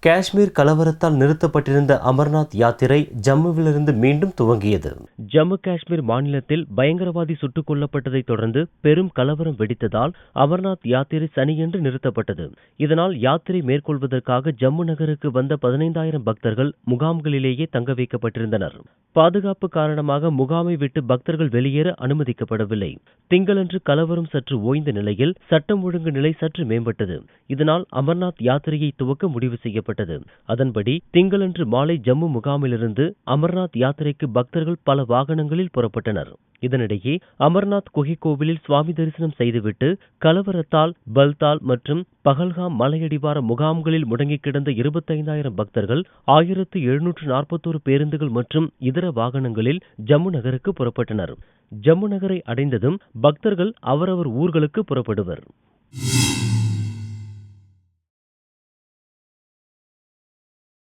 காஷ்மீர் கலவரத்தால் நிறுத்தப்பட்டிருந்த அமர்நாத் யாத்திரை ஜம்முவிலிருந்து மீண்டும் துவங்கியது. ஜம்மு காஷ்மீர் மாநிலத்தில் பயங்கரவாதி சுட்டுக் கொல்லப்பட்டதை தொடர்ந்து பெரும் கலவரம் வெடித்ததால் அமர்நாத் யாத்திரை சனியன்று நிறுத்தப்பட்டது. இதனால் யாத்திரை மேற்கொள்வதற்காக ஜம்மு நகருக்கு வந்த 15,000 பக்தர்கள் முகாம்களிலேயே தங்க வைக்கப்பட்டிருந்தனர். பாதுகாப்பு காரணமாக முகாமை விட்டு பக்தர்கள் வெளியேற அனுமதிக்கப்படவில்லை. திங்களன்று கலவரம் சற்று ஓய்ந்த நிலையில் சட்டம் ஒழுங்கு நிலை சற்று மேம்பட்டது. இதனால் அமர்நாத் யாத்திரையை துவக்க முடிவு செய்யப்பட்டது. அதன்படி திங்களன்று மாலை ஜம்மு முகாமிலிருந்து அமர்நாத் யாத்திரைக்கு பக்தர்கள் பல வாகனங்களில் புறப்பட்டனர். இதனிடையே அமர்நாத் குகை கோவிலில் சுவாமி தரிசனம் செய்துவிட்டு கலவரத்தால் பல்தால் மற்றும் பகல்காம் மலையடிவார முகாம்களில் முடங்கி கிடந்த 25,000 பக்தர்கள் 1741 பேருந்துகள் மற்றும் இதர வாகனங்களில் ஜம்மு நகருக்கு புறப்பட்டனர். ஜம்மு நகரை அடைந்ததும் பக்தர்கள் அவரவர் ஊர்களுக்கு புறப்படுவர்.